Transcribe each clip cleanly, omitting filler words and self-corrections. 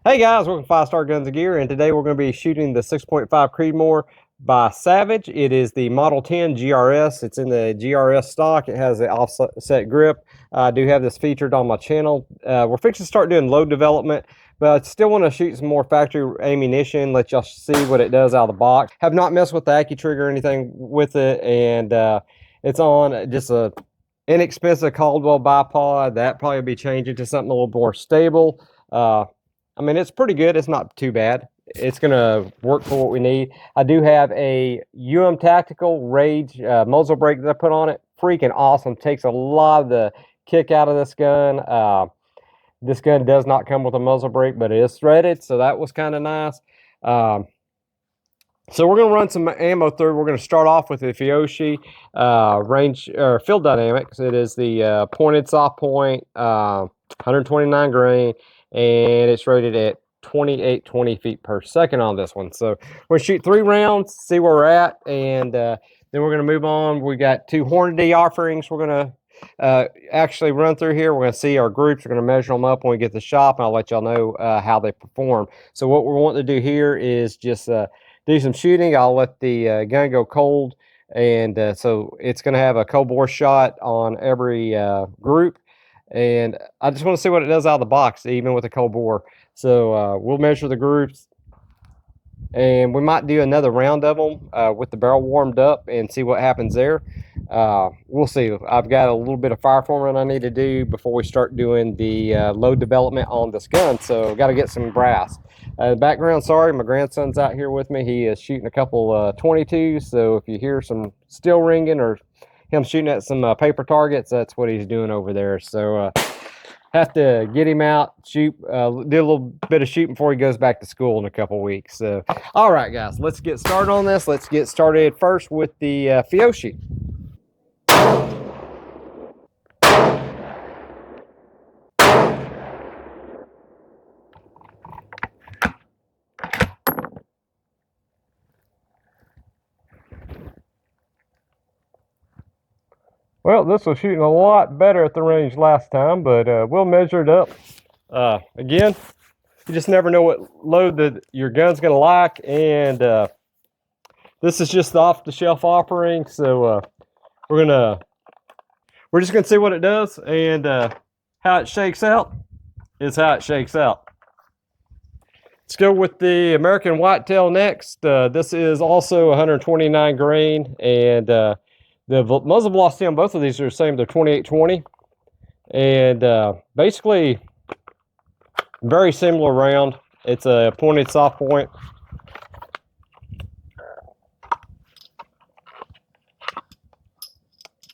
Hey guys, welcome to 5 Star Guns and Gear, and today we're going to be shooting the 6.5 Creedmoor by Savage. It is the Model 10 GRS. It's in the GRS stock. It has the offset grip. I do have this featured on my channel. We're fixing to start doing load development, but I still want to shoot some more factory ammunition, let y'all see what it does out of the box. Have not messed with the AccuTrigger or anything with it, and it's on just a inexpensive Caldwell bipod. That probably be changing to something a little more stable. I mean, it's pretty good. It's not too bad. It's going to work for what we need. I do have a Tactical Rage muzzle brake that I put on it. Freaking awesome. Takes a lot of the kick out of this gun. This gun does not come with a muzzle brake, but it is threaded, so that was kind of nice. So we're going to run some ammo through. We're going to start off with the Fiyoshi range or Field Dynamics. It is the pointed soft point, 129 grain, and it's rated at 2820 feet per second on this one. So we're going to shoot 3 rounds, see where we're at, and then we're going to move on. We got 2 Hornady offerings. We're going to actually run through here. We're going to see our groups. We're going to measure them up when we get to the shop, and I'll let y'all know how they perform. So what we're wanting to do here is just do some shooting. I'll let the gun go cold, and so it's going to have a cold bore shot on every group, and I just want to see what it does out of the box, even with a cold bore. So we'll measure the groups, and we might do another round of them with the barrel warmed up and see what happens there. We'll see. I've got a little bit of fire forming I need to do before we start doing the load development on this gun, so got to get some brass. Background, sorry, my grandson's out here with me. He is shooting a couple 22s, so if you hear some steel ringing or him shooting at some paper targets, that's what he's doing over there. So have to get him out, shoot, do a little bit of shooting before he goes back to school in a couple weeks. So, all right, guys, let's get started on this. Let's get started first with the Fiyoshi. Well, this was shooting a lot better at the range last time, but we'll measure it up. Again, you just never know what load that your gun's going to like, and this is just the off-the-shelf offering, so we're just gonna see what it does, and how it shakes out is how it shakes out. Let's go with the American Whitetail next. This is also 129 grain, and the muzzle velocity on both of these are the same. They're 2820, and basically very similar round. It's a pointed soft point.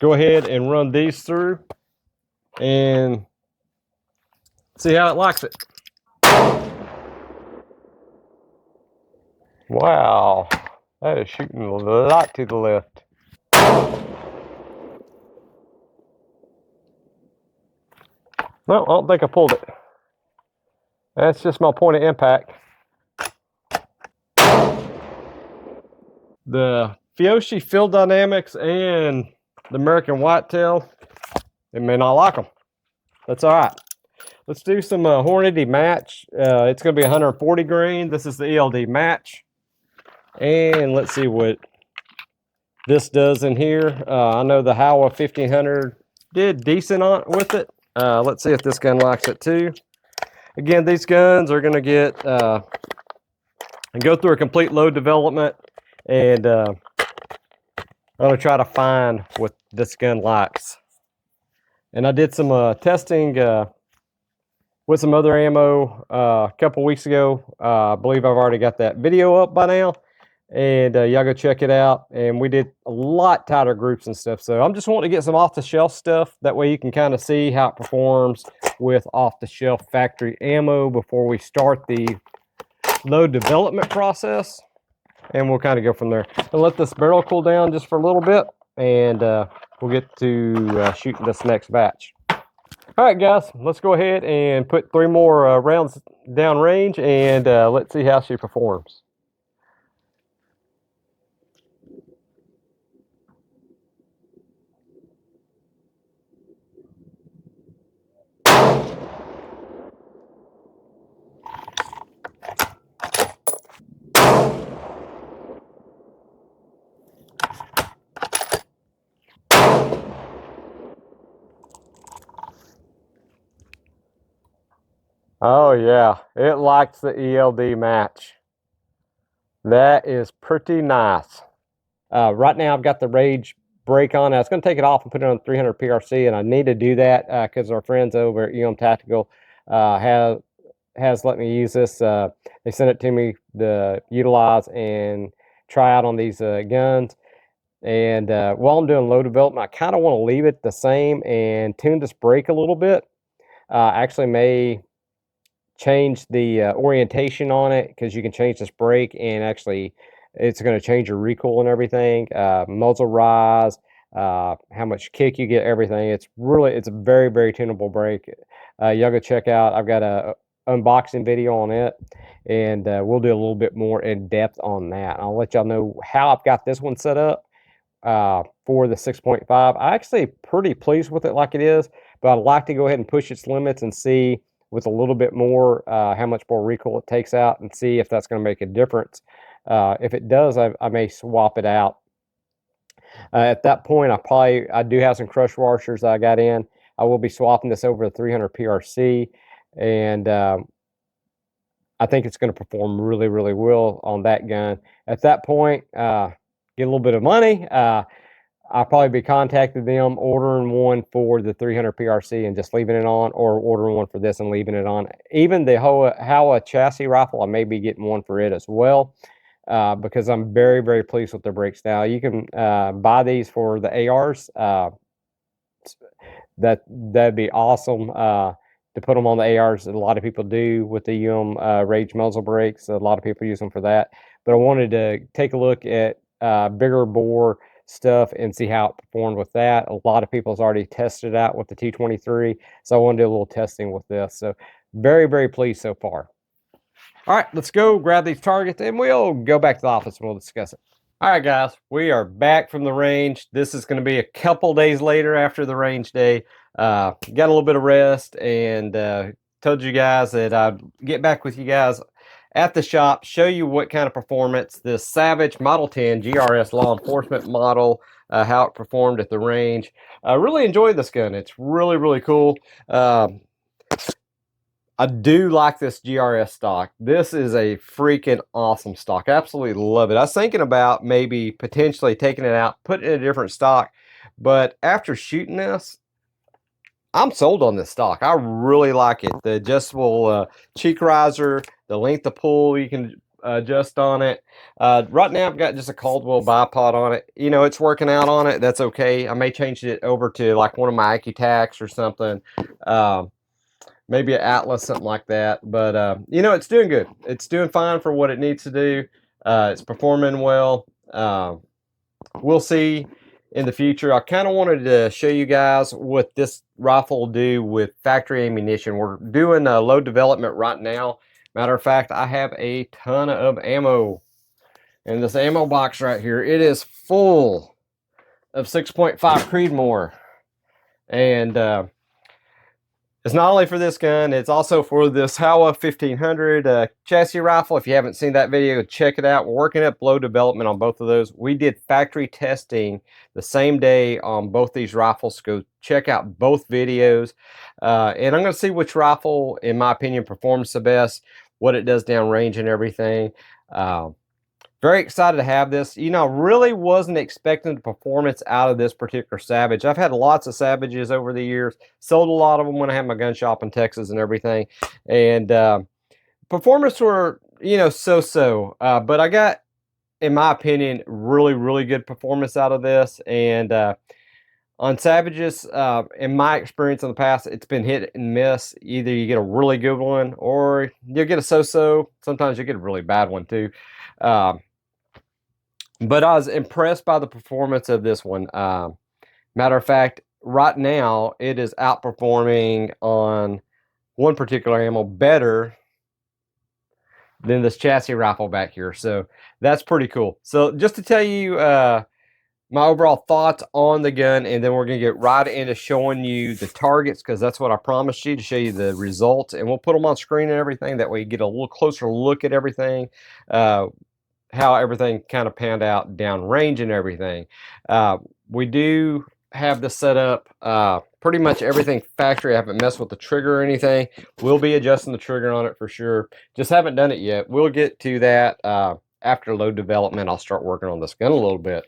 Go ahead and run these through and see how it likes it. Wow, that is shooting a lot to the left. Well, I don't think I pulled it. That's just my point of impact. The Fiyoshi Field Dynamics and the American Whitetail, it may not like them. That's all right. Let's do some Hornady match. It's going to be 140 grain. This is the ELD match. And let's see what this does in here. I know the Howa 1500 did decent on with it. Let's see if this gun likes it too. Again, these guns are going to get and go through a complete load development, and I'm going to try to find what this gun likes. And I did some testing with some other ammo a couple weeks ago. I believe I've already got that video up by now, and y'all go check it out. And we did a lot tighter groups and stuff, so I'm just wanting to get some off-the-shelf stuff. That way you can kind of see how it performs with off-the-shelf factory ammo before we start the load development process, and we'll kind of go from there. I'll let this barrel cool down just for a little bit, and we'll get to shooting this next batch. All right, guys, let's go ahead and put 3 more rounds down range, and let's see how she performs. Oh yeah, it likes the ELD match. That is pretty nice. Right now I've got the Rage brake on. I was going to take it off and put it on 300 PRC, and I need to do that because our friends over at Tactical have has let me use this. They sent it to me to utilize and try out on these guns. And while I'm doing load development, I kind of want to leave it the same and tune this brake a little bit. Actually, may change the orientation on it because you can change this brake and actually it's going to change your recoil and everything. Muzzle rise, how much kick you get, everything. It's a very, very tunable brake. Y'all go check out. I've got a unboxing video on it, and we'll do a little bit more in depth on that. I'll let y'all know how I've got this one set up for the 6.5. I'm actually pretty pleased with it like it is, but I'd like to go ahead and push its limits and see with a little bit more how much more recoil it takes out and see if that's going to make a difference. If it does, I may swap it out. At that point, I do have some crush washers I got in. I will be swapping this over to 300 PRC, and I think it's going to perform really, really well on that gun. At that point, get a little bit of money. I'll probably be contacting them, ordering one for the 300 PRC and just leaving it on, or ordering one for this and leaving it on. Even the Howa chassis rifle, I may be getting one for it as well, because I'm very, very pleased with the brakes now. You can buy these for the ARs. That'd be awesome to put them on the ARs. A lot of people do with the Rage muzzle brakes. A lot of people use them for that. But I wanted to take a look at bigger bore stuff and see how it performed with that. A lot of people's already tested it out with the T23, so I want to do a little testing with this. So very, very pleased so far. All right, let's go grab these targets and we'll go back to the office and we'll discuss it. All right, guys, we are back from the range. This is going to be a couple days later after the range day. Got a little bit of rest and told you guys that I'd get back with you guys at the shop, show you what kind of performance this Savage Model 10 GRS law enforcement model, how it performed at the range. I really enjoyed this gun. It's really, really cool. I do like this GRS stock. This is a freaking awesome stock. Absolutely love it. I was thinking about maybe potentially taking it out, putting it in a different stock, but after shooting this, I'm sold on this stock. I really like it. The adjustable cheek riser, the length of pull you can adjust on it. Right now I've got just a Caldwell bipod on it. You know, it's working out on it. That's okay. I may change it over to like one of my AccuTacs or something. Maybe an Atlas, something like that. But, you know, it's doing good. It's doing fine for what it needs to do. It's performing well. We'll see in the future. I kind of wanted to show you guys what this rifle will do with factory ammunition. We're doing load development right now. Matter of fact, I have a ton of ammo in this ammo box right here. It is full of 6.5 Creedmoor. And it's not only for this gun, it's also for this Howa 1500 chassis rifle. If you haven't seen that video, check it out. We're working up load development on both of those. We did factory testing the same day on both these rifles. Go check out both videos. And I'm going to see which rifle, in my opinion, performs the best, what it does downrange and everything. Very excited to have this. You know, I really wasn't expecting the performance out of this particular Savage. I've had lots of Savages over the years. Sold a lot of them when I had my gun shop in Texas and everything. And performance were, you know, so-so. But I got, in my opinion, really, really good performance out of this. And on Savages, in my experience in the past, it's been hit and miss. Either you get a really good one or you'll get a so-so. Sometimes you get a really bad one too. But I was impressed by the performance of this one. Matter of fact, right now, it is outperforming on one particular ammo better than this chassis rifle back here. So that's pretty cool. So just to tell you my overall thoughts on the gun, and then we're going to get right into showing you the targets, because that's what I promised you, to show you the results. And we'll put them on screen and everything. That way you get a little closer look at everything. How everything kind of panned out downrange and everything. We do have this set up. Pretty much everything factory. I haven't messed with the trigger or anything. We'll be adjusting the trigger on it for sure. Just haven't done it yet. We'll get to that after load development. I'll start working on this gun a little bit.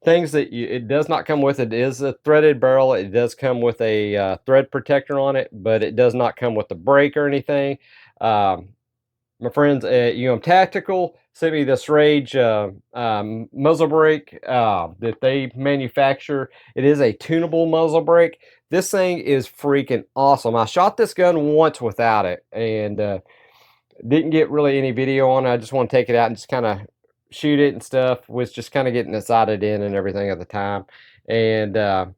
Things that it does not come with, it is a threaded barrel. It does come with a thread protector on it, but it does not come with the brake or anything. My friends at Tactical sent me this Rage muzzle brake that they manufacture. It is a tunable muzzle brake. This thing is freaking awesome. I shot this gun once without it and didn't get really any video on it. I just want to take it out and just kind of shoot it and stuff. Was just kind of getting it sighted in and everything at the time. And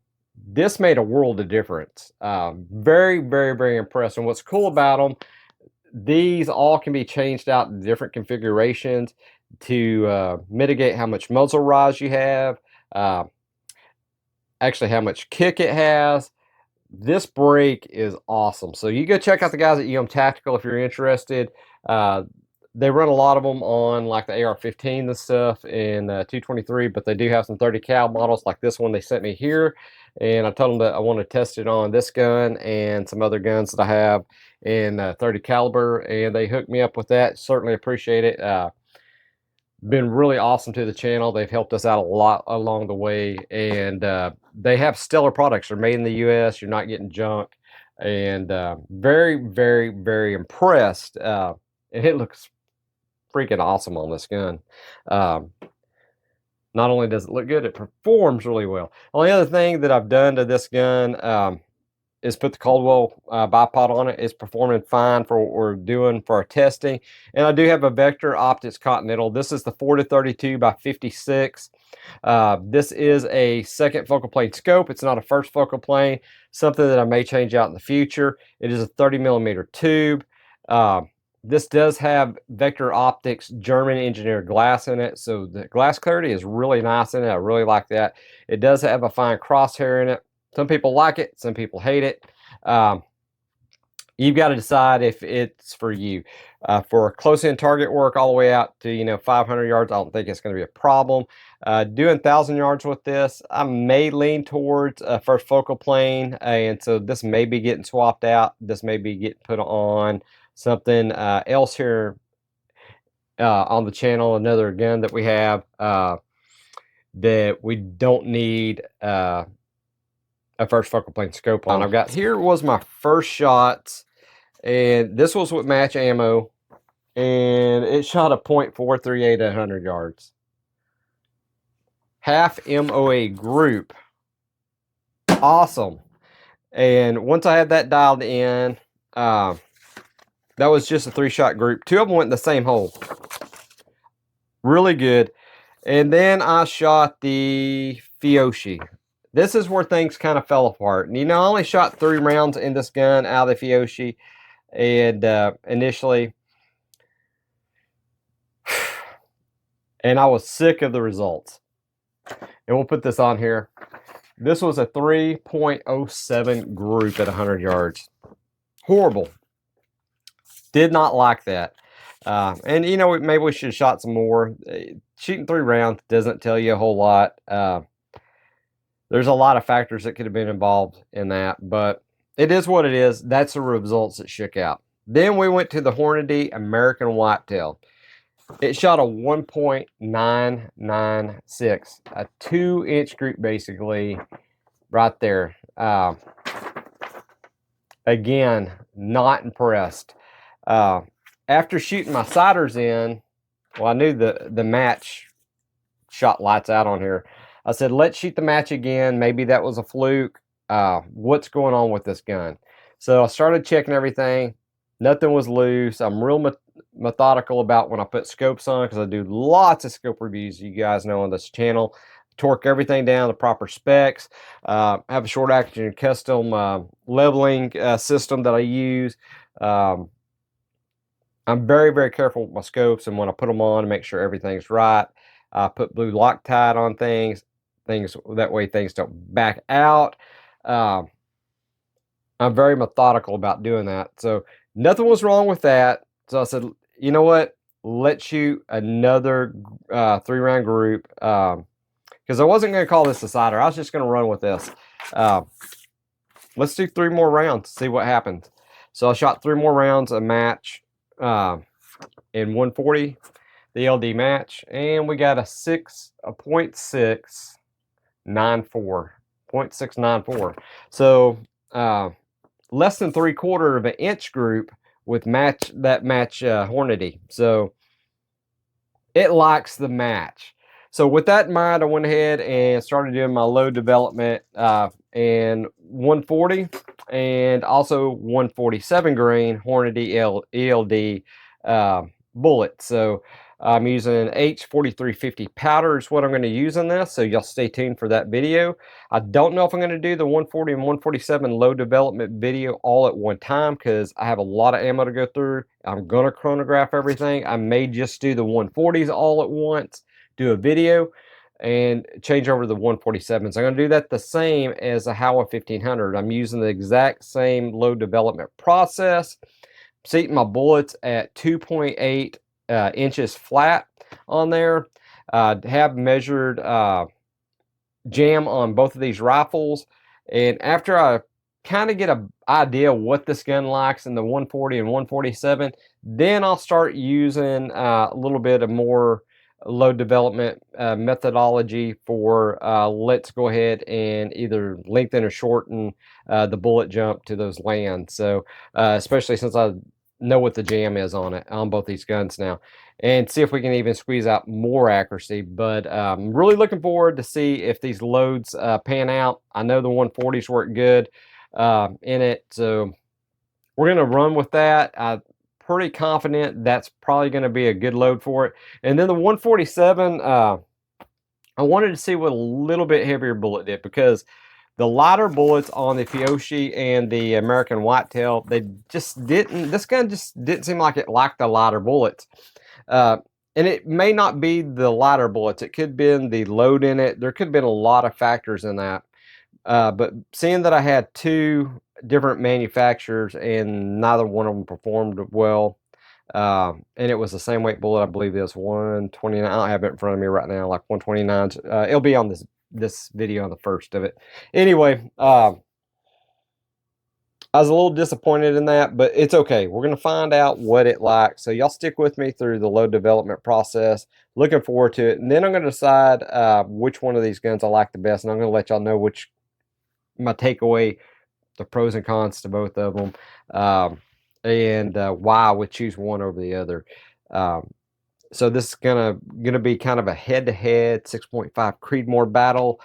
this made a world of difference. Very, very, very impressed. And what's cool about them, these all can be changed out in different configurations to mitigate how much muzzle rise you have, actually how much kick it has. This brake is awesome. So you go check out the guys at Tactical if you're interested. They run a lot of them on like the AR-15 and stuff and 223, but they do have some 30 cal models like this one they sent me here. And I told them that I want to test it on this gun and some other guns that I have in 30 caliber, and they hooked me up with that. Certainly appreciate it. Been really awesome to the channel. They've helped us out a lot along the way, and they have stellar products. They're made in the US. You're not getting junk, and very, very, very impressed. And it looks freaking awesome on this gun. Not only does it look good, it performs really well. Only other thing that I've done to this gun is put the Caldwell bipod on it. It's performing fine for what we're doing for our testing. And I do have a Vector Optics Continental. This is the 4-32 by 56. This is a second focal plane scope. It's not a first focal plane, something that I may change out in the future. It is a 30mm tube. This does have Vector Optics German engineered glass in it, so the glass clarity is really nice in it. I really like that. It does have a fine crosshair in it. Some people like it, some people hate it. You've got to decide if it's for you. For close-in target work all the way out to 500 yards, I don't think it's going to be a problem. Doing 1,000 yards with this, I may lean towards a first focal plane, and so this may be getting swapped out. This may be getting put on something else here on the channel. Another gun that we have that we don't need a first focal plane scope on. I've got here was my first shots, and this was with match ammo, and it shot a .438 at 100 yards. Half MOA group. Awesome. And once I had that dialed in, that was just a 3-shot group. 2 of them went in the same hole. Really good. And then I shot the Fiyoshi. This is where things kind of fell apart. And I only shot 3 rounds in this gun out of the Fiyoshi. And initially, and I was sick of the results. And we'll put this on here. This was a 3.07 group at 100 yards. Horrible. Did not like that. And maybe we should have shot some more. Shooting 3 rounds doesn't tell you a whole lot. There's a lot of factors that could have been involved in that, but it is what it is. That's the results that shook out. Then we went to the Hornady American Whitetail. It shot a 1.996, a 2-inch group basically, right there. Again, not impressed. After shooting my sighters in, well, I knew the match shot lights out on here. I said, let's shoot the match again. Maybe that was a fluke. What's going on with this gun? So I started checking everything. Nothing was loose. I'm real methodical about when I put scopes on because I do lots of scope reviews, you guys know, on this channel. Torque everything down to proper specs. I have a short action custom leveling system that I use. I'm very, very careful with my scopes, and when I put them on, to make sure everything's right. I put blue Loctite on things that way things don't back out. I'm very methodical about doing that. So nothing was wrong with that. So I said, you know what? Let's shoot another 3-round group because because I wasn't going to call this a sider. I was just going to run with this. Let's do 3 more rounds, see what happens. So I shot 3 more rounds, a match in 140, the LD match, and we got a 0.694. 0.694. So less than 3/4 of an inch group with match Hornady. So it likes the match. So with that in mind, I went ahead and started doing my load development in 140 and also 147 grain Hornady ELD bullet. So I'm using H4350 powder is what I'm going to use in this, so y'all stay tuned for that video. I don't know if I'm going to do the 140 and 147 load development video all at one time because I have a lot of ammo to go through. I'm going to chronograph everything. I may just do the 140s all at once, do a video, and change over to the 147s. I'm going to do that the same as a Howa 1500. I'm using the exact same load development process. Seating my bullets at 2.8 inches flat on there. Have measured jam on both of these rifles, and after I kind of get an idea what this gun likes in the 140 and 147, then I'll start using a little bit of more load development methodology for let's go ahead and either lengthen or shorten the bullet jump to those lands. So especially since I know what the jam is on it on both these guns now, and see if we can even squeeze out more accuracy. But I'm really looking forward to see if these loads pan out. I know the 140s work good in it, so we're going to run with that. I'm pretty confident that's probably going to be a good load for it. And then the 147, I wanted to see what a little bit heavier bullet did, because the lighter bullets on the Fiyoshi and the American Whitetail, they just didn't, this gun just didn't seem like it liked the lighter bullets. And it may not be the lighter bullets. It could have been the load in it. There could have been a lot of factors in that. But seeing that I had 2 different manufacturers and neither one of them performed well, and it was the same weight bullet, I believe it was 129. I don't have it in front of me right now, like 129. It'll be on this video on the first of it. Anyway, I was a little disappointed in that, but it's okay. We're going to find out what it likes. So y'all stick with me through the load development process. Looking forward to it. And then I'm going to decide which one of these guns I like the best. And I'm going to let y'all know which my takeaway, the pros and cons to both of them, and why I would choose one over the other. So this is gonna be kind of a head-to-head 6.5 Creedmoor battle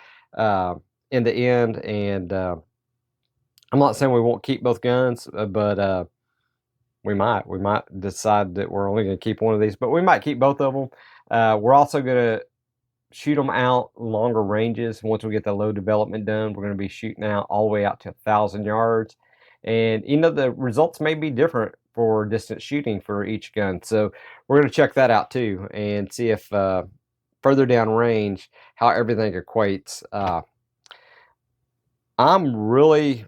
in the end, and I'm not saying we won't keep both guns, but we might decide that we're only going to keep one of these, but we might keep both of them. We're also going to shoot them out longer ranges. Once we get the load development done, we're going to be shooting out all the way out to 1,000 yards. And the results may be different for distance shooting for each gun. So we're going to check that out too and see if further down range, how everything equates. I'm really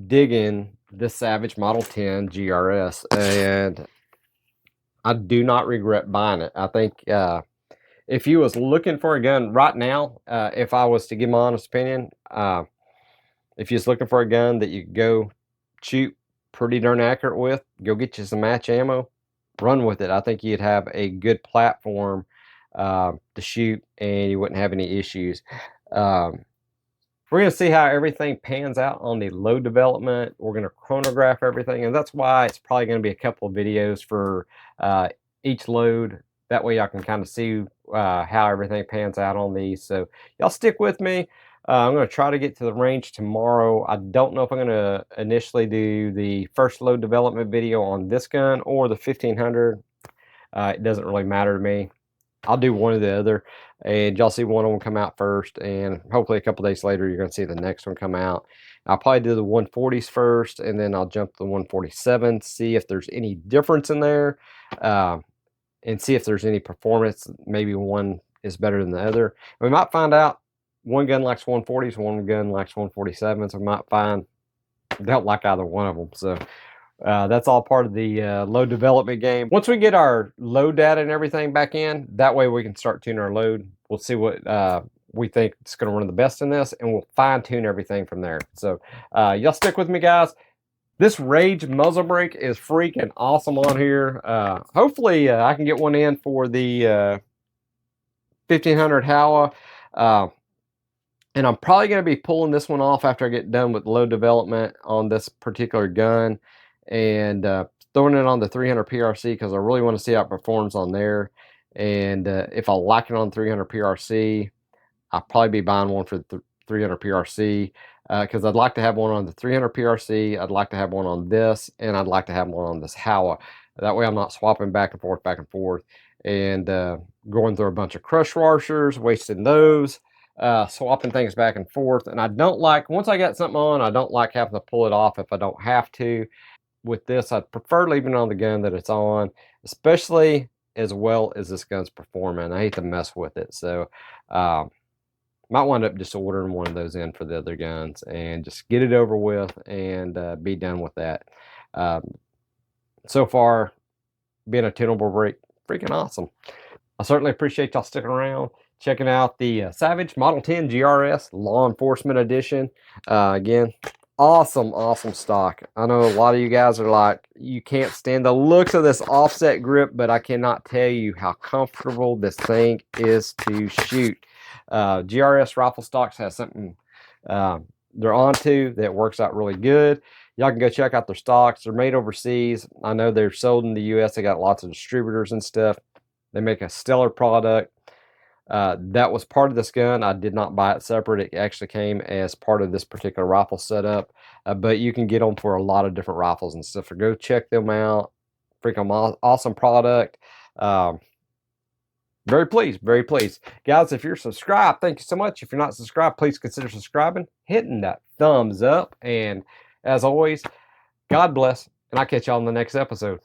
digging this Savage Model 10 GRS, and I do not regret buying it. I think if you was looking for a gun right now, if I was to give my honest opinion, if you was looking for a gun that you could go shoot pretty darn accurate with, go get you some match ammo, run with it. I think you'd have a good platform to shoot, and you wouldn't have any issues. We're going to see how everything pans out on the load development. We're going to chronograph everything, and that's why it's probably going to be a couple of videos for each load. That way y'all can kind of see how everything pans out on these. So y'all stick with me. I'm going to try to get to the range tomorrow. I don't know if I'm going to initially do the first load development video on this gun or the 1500. It doesn't really matter to me. I'll do one or the other, and y'all see one of them come out first, and hopefully a couple days later you're going to see the next one come out. I'll probably do the 140s first, and then I'll jump to the 147, see if there's any difference in there, and see if there's any performance. Maybe one is better than the other. We might find out one gun likes 140s, one gun likes 147s. We might find they don't like either one of them. So that's all part of the load development game. Once we get our load data and everything back in, that way we can start tuning our load. We'll see what we think it's going to run the best in this, and we'll fine tune everything from there. So y'all stick with me, guys. This Rage muzzle brake is freaking awesome on here. Hopefully I can get one in for the 1500 Howa. And I'm probably going to be pulling this one off after I get done with load development on this particular gun, and throwing it on the 300 PRC because I really want to see how it performs on there. And if I like it on 300 PRC, I'll probably be buying one for the 300 PRC because I'd like to have one on the 300 PRC. I'd like to have one on this, and I'd like to have one on this Howa. That way I'm not swapping back and forth, and going through a bunch of crush washers, wasting those, swapping things back and forth. And I don't like, once I got something on, I don't like having to pull it off if I don't have to. With this, I'd prefer leaving it on the gun that it's on, especially as well as this gun's performing. I hate to mess with it, so might wind up just ordering one of those in for the other guns and just get it over with and be done with that. So far, being a tunable brake, freaking awesome. I certainly appreciate y'all sticking around, checking out the Savage Model 10 GRS Law Enforcement Edition. Again, awesome stock. I know a lot of you guys are like, you can't stand the looks of this offset grip, but I cannot tell you how comfortable this thing is to shoot. GRS rifle stocks has something they're onto that works out really good. Y'all can go check out their stocks. They're made overseas. I know they're sold in the US. They got lots of distributors and stuff. They make a stellar product. That was part of this gun. I did not buy it separate. It actually came as part of this particular rifle setup. But you can get them for a lot of different rifles and stuff. So go check them out. Freaking awesome product. Very pleased, very pleased. Guys, if you're subscribed, thank you so much. If you're not subscribed, please consider subscribing, hitting that thumbs up. And as always, God bless, and I'll catch y'all in the next episode.